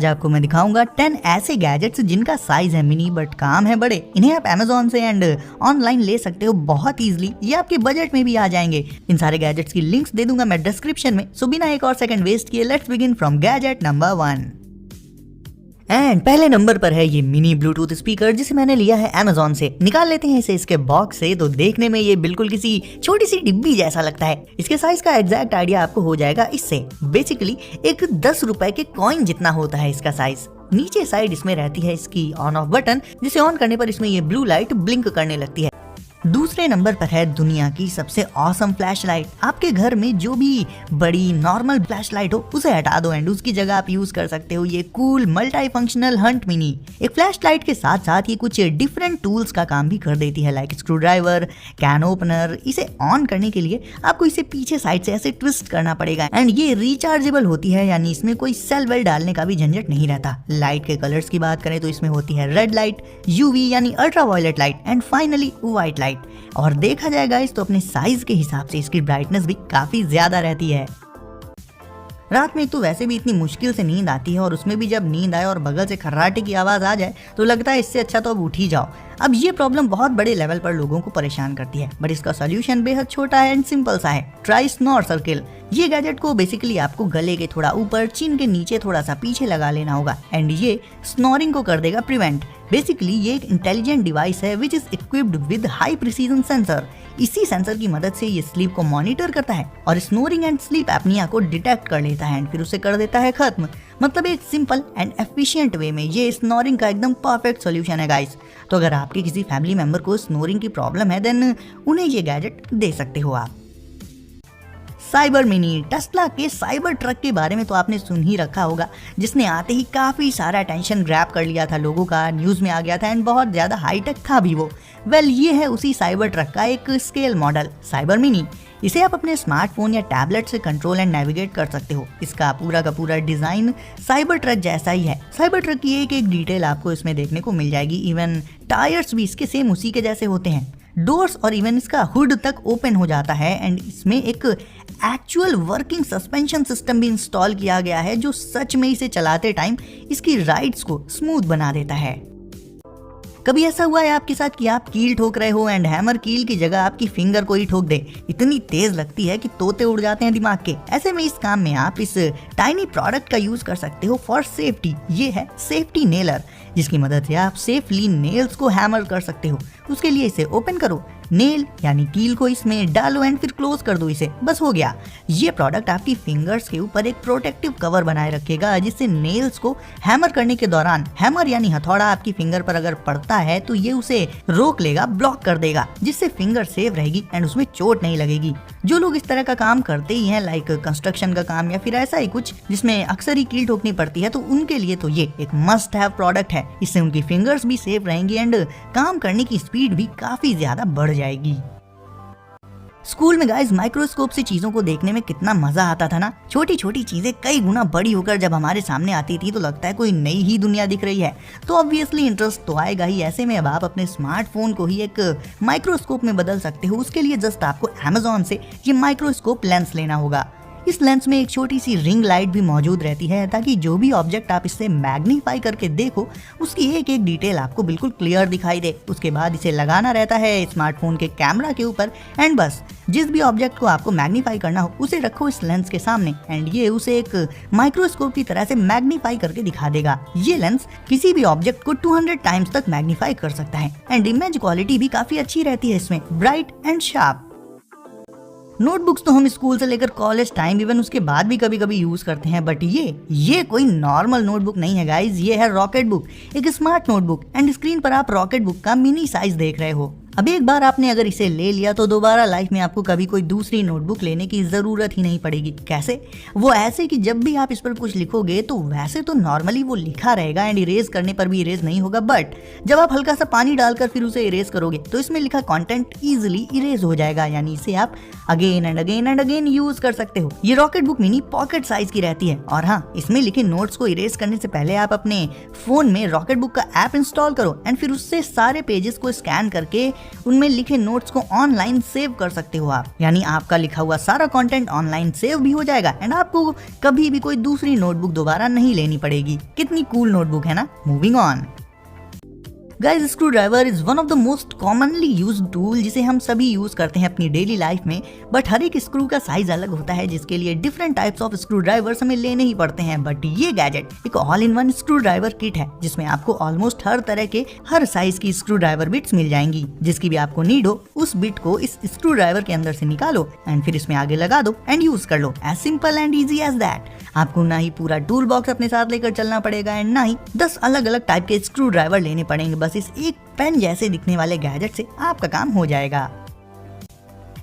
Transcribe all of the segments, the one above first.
आज आपको मैं दिखाऊंगा 10 ऐसे गैजेट्स जिनका साइज है मिनी बट काम है बड़े। इन्हें आप Amazon से एंड ऑनलाइन ले सकते हो बहुत इजीली, ये आपके बजट में भी आ जाएंगे। इन सारे गैजेट्स की लिंक्स दे दूंगा मैं डिस्क्रिप्शन में। सो बिना एक और सेकंड वेस्ट किए let's begin from gadget number 1। And पहले नंबर पर है ये मिनी ब्लूटूथ स्पीकर, जिसे मैंने लिया है Amazon से। निकाल लेते हैं इसे इसके बॉक्स से। तो देखने में ये बिल्कुल किसी छोटी सी डिब्बी जैसा लगता है। इसके साइज का एग्जैक्ट आइडिया आपको हो जाएगा इससे। बेसिकली एक 10 रुपए के कॉइन जितना होता है इसका साइज। नीचे साइड इसमें रहती है इसकी ऑन ऑफ बटन, जिसे ऑन करने पर इसमें ये ब्लू लाइट ब्लिंक करने लगती है। दूसरे नंबर पर है दुनिया की सबसे ऑसम फ्लैश लाइट। आपके घर में जो भी बड़ी नॉर्मल फ्लैश लाइट हो उसे हटा दो एंड उसकी जगह आप यूज कर सकते हो ये cool multi functional Hunt mini. एक फ्लैश लाइट के साथ साथ ये कुछ डिफरेंट टूल्स का काम भी कर देती है, like screw driver, can opener. इसे ऑन करने के लिए आपको इसे पीछे साइड से ऐसे ट्विस्ट करना पड़ेगा एंड ये रिचार्जेबल होती है, यानी इसमें कोई सेल वेल डालने का भी झंझट नहीं रहता। लाइट के कलर्स की बात करें तो इसमें होती है रेड लाइट, यूवी यानी ultraviolet light and finally white light. और देखा जाए गाइस तो अपने साइज के हिसाब से इसकी ब्राइटनेस भी काफी ज्यादा रहती है। रात में तो वैसे भी इतनी मुश्किल से नींद आती है और उसमें भी जब नींद आए और बगल से खर्राटे की आवाज आ जाए तो लगता है इससे अच्छा तो अब उठ ही जाओ। अब ये प्रॉब्लम बहुत बड़े लेवल पर लोगों को परेशान करती है, बट इसका सोल्यूशन बेहद छोटा है एंड सिंपल सा है। Try snore circle. ये गैजेट को बेसिकली आपको गले के थोड़ा ऊपर, चिन के नीचे थोड़ा सा पीछे लगा लेना होगा एंड ये स्नोरिंग को कर देगा प्रिवेंट। बेसिकली ये एक इंटेलिजेंट डिवाइस है which is equipped with high precision sensor. इसी सेंसर की मदद से ये स्लीप को मॉनिटर करता है और स्नोरिंग एंड स्लीप एपनिया को डिटेक्ट कर लेता है एंड फिर उसे कर देता है खत्म। मतलब एक सिंपल एंड एफिशिएंट वे में ये स्नोरिंग का एकदम परफेक्ट सॉल्यूशन है गाइस। तो अगर आपके किसी फैमिली मेंबर को स्नोरिंग की प्रॉब्लम है देन उन्हें ये गैजेट दे सकते हो आप। Cyber mini. टेस्ला के साइबर ट्रक के बारे में तो आपने सुन ही रखा होगा, जिसने आते ही काफी सारा अटेंशन ग्रैब कर लिया था लोगों का, न्यूज में आ गया था एंड बहुत ज्यादा हाईटेक था भी वो। वेल ये है उसी साइबर ट्रक का एक स्केल मॉडल साइबर मिनी। इसे आप अपने स्मार्टफोन या टैबलेट से कंट्रोल एंड नेविगेट कर सकते हो। इसका पूरा का पूरा डिजाइन साइबर ट्रक जैसा ही है। साइबर ट्रक की एक एक डिटेल आपको इसमें देखने को मिल जाएगी। इवन टायर्स भी इसके सेम उसी के जैसे होते हैं। डोर्स और इवन इसका हुड तक ओपन हो जाता है एंड इसमें एक एक्चुअल वर्किंग सस्पेंशन सिस्टम भी इंस्टॉल किया गया है, जो सच में इसे चलाते टाइम इसकी राइड्स को स्मूथ बना देता है। कभी ऐसा हुआ है आपके साथ कि आप कील ठोक रहे हो एंड हैमर कील की जगह आपकी फिंगर को ही ठोक दे? इतनी तेज लगती है कि तोते उड़ जाते हैं दिमाग के। ऐसे में इस काम में आप इस टाइनी प्रोडक्ट का यूज कर सकते हो फॉर सेफ्टी। ये है सेफ्टी नेलर, जिसकी मदद से आप सेफली नेल्स को हैमर कर सकते हो। उसके लिए इसे ओपन करो, नेल यानी कील को इसमें डालो एंड फिर क्लोज कर दो इसे, बस हो गया। ये प्रोडक्ट आपकी फिंगर्स के ऊपर एक प्रोटेक्टिव कवर बनाए रखेगा, जिससे नेल्स को हैमर करने के दौरान हैमर यानी हथौड़ा आपकी फिंगर पर अगर पड़ता है तो ये उसे रोक लेगा, ब्लॉक कर देगा, जिससे फिंगर सेफ रहेगी एंड उसमें चोट नहीं लगेगी। जो लोग इस तरह का काम करते ही हैं, लाइक कंस्ट्रक्शन का काम या फिर ऐसा ही कुछ जिसमें अक्सर ही कील ठोकनी पड़ती है, तो उनके लिए तो ये एक मस्ट हैव प्रोडक्ट है। इससे उनकी फिंगर्स भी सेफ रहेंगी एंड काम करने की स्पीड भी काफी ज्यादा बढ़ जाएगी। स्कूल में गाइस माइक्रोस्कोप से चीजों को देखने में कितना मजा आता था ना। छोटी छोटी चीजें कई गुना बड़ी होकर जब हमारे सामने आती थी तो लगता है कोई नई ही दुनिया दिख रही है। तो ऑब्वियसली इंटरेस्ट तो आएगा ही। ऐसे में अब आप अपने स्मार्टफोन को ही एक माइक्रोस्कोप में बदल सकते हो। उसके लिए जस्ट आपको Amazon से ये माइक्रोस्कोप लेंस लेना होगा। इस लेंस में एक छोटी सी रिंग लाइट भी मौजूद रहती है, ताकि जो भी ऑब्जेक्ट आप इससे मैग्नीफाई करके देखो उसकी एक एक डिटेल आपको बिल्कुल क्लियर दिखाई दे। उसके बाद इसे लगाना रहता है स्मार्टफोन के कैमरा के ऊपर एंड बस जिस भी ऑब्जेक्ट को आपको मैग्नीफाई करना हो उसे रखो इस लेंस के सामने एंड ये उसे एक माइक्रोस्कोप की तरह से मैग्नीफाई करके दिखा देगा। ये लेंस किसी भी ऑब्जेक्ट को 200 टाइम्स तक मैग्नीफाई कर सकता है एंड इमेज क्वालिटी भी काफी अच्छी रहती है इसमें, ब्राइट एंड शार्प। नोटबुक्स तो हम स्कूल से लेकर कॉलेज टाइम इवन उसके बाद भी कभी कभी यूज करते हैं, बट ये कोई नॉर्मल नोटबुक नहीं है गाइज। ये है रॉकेट बुक, एक स्मार्ट नोटबुक एंड स्क्रीन पर आप रॉकेट बुक का मिनी साइज देख रहे हो। अब एक बार आपने अगर इसे ले लिया तो दोबारा लाइफ में आपको कभी कोई दूसरी नोटबुक लेने की जरूरत ही नहीं पड़ेगी। कैसे? वो ऐसे कि जब भी आप इस पर कुछ लिखोगे तो वैसे तो नॉर्मली वो लिखा रहेगा एंड इरेज करने पर भी इरेज नहीं होगा, बट जब आप हल्का सा पानी डालकर फिर उसे इरेज करोगे तो इसमें लिखा कंटेंट इजीली इरेज हो जाएगा, यानी इसे आप again and again and again use कर सकते हो। ये rocket book mini pocket size की रहती है और हाँ, इसमें लिखे नोट्स को इरेज करने से पहले आप अपने फोन में रॉकेट बुक का ऐप इंस्टॉल करो एंड फिर उससे सारे पेजेस को स्कैन करके उनमें लिखे नोट्स को ऑनलाइन सेव कर सकते हो आप। यानी आपका लिखा हुआ सारा कंटेंट ऑनलाइन सेव भी हो जाएगा एंड आपको कभी भी कोई दूसरी नोटबुक दोबारा नहीं लेनी पड़ेगी। कितनी कूल नोटबुक है ना। Moving on. Guys, screw driver is one of the most commonly used tool जिसे हम सभी यूज करते हैं अपनी डेली लाइफ में। बट हर एक स्क्रू का साइज अलग होता है जिसके लिए different types of screw drivers हमें लेने ही पड़ते हैं। बट ये गैजेट एक all in one screw driver kit है जिसमें आपको ऑलमोस्ट हर तरह के हर साइज की स्क्रू ड्राइवर बिट्स मिल जाएंगी। जिसकी भी आपको नीड हो उस बिट को इस स्क्रू ड्राइवर के अंदर से निकालो एंड फिर इसमें आगे लगा दो एंड यूज कर लो। As simple and easy as that. आपको ना ही पूरा टूल बॉक्स अपने साथ लेकर चलना पड़ेगा एंड ना ही 10 अलग अलग टाइप के स्क्रू ड्राइवर लेने पड़ेंगे। बस इस एक पेन जैसे दिखने वाले गैजेट से आपका काम हो जाएगा।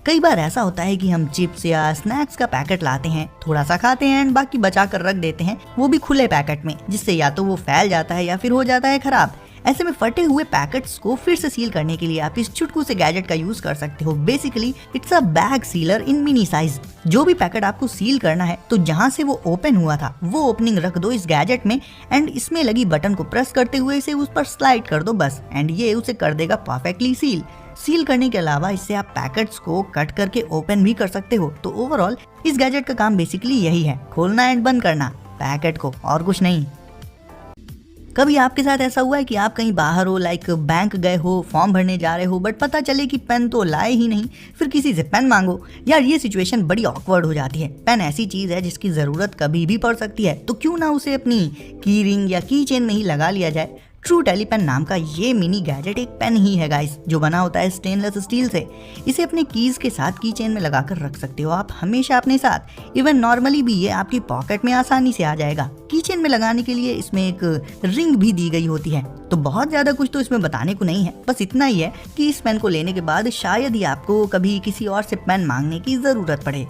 कई बार ऐसा होता है कि हम चिप्स या स्नैक्स का पैकेट लाते हैं, थोड़ा सा खाते हैं एंड बाकी बचा कर रख देते हैं, वो भी खुले पैकेट में, जिससे या तो वो फैल जाता है या फिर हो जाता है खराब। ऐसे में फटे हुए पैकेट्स को फिर से सील करने के लिए आप इस चुटकू से गैजेट का यूज कर सकते हो। Basically it's a bag sealer in mini size. जो भी पैकेट आपको सील करना है तो जहां से वो ओपन हुआ था वो ओपनिंग रख दो इस गैजेट में एंड इसमें लगी बटन को प्रेस करते हुए इसे उस पर स्लाइड कर दो बस, एंड ये उसे कर देगा परफेक्टली सील करने के अलावा इससे आप पैकेट्स को कट करके ओपन भी कर सकते हो। तो ओवरऑल इस गैजेट का काम बेसिकली यही है, खोलना एंड बंद करना पैकेट को, और कुछ नहीं। कभी आपके साथ ऐसा हुआ है कि आप कहीं बाहर हो, लाइक बैंक गए हो, फॉर्म भरने जा रहे हो, बट पता चले कि पेन तो लाए ही नहीं, फिर किसी से पेन मांगो। यार ये सिचुएशन बड़ी ऑकवर्ड हो जाती है। पेन ऐसी चीज है जिसकी जरूरत कभी भी पड़ सकती है, तो क्यों ना उसे अपनी की रिंग या की चेन में ही लगा लिया जाए। ट्रू टेली पेन नाम का ये मिनी गैजेट एक पेन ही है गाइस, जो बना होता है स्टेनलेस स्टील से। इसे अपने कीज के साथ की चेन में लगाकर रख सकते हो आप हमेशा अपने साथ। इवन नॉर्मली भी ये आपकी पॉकेट में आसानी से आ जाएगा। की चेन में लगाने के लिए इसमें एक रिंग भी दी गई होती है। तो बहुत ज्यादा कुछ तो इसमें बताने को नहीं है, बस इतना ही है कि इस पेन को लेने के बाद शायद ही आपको कभी किसी और से पेन मांगने की जरूरत पड़े।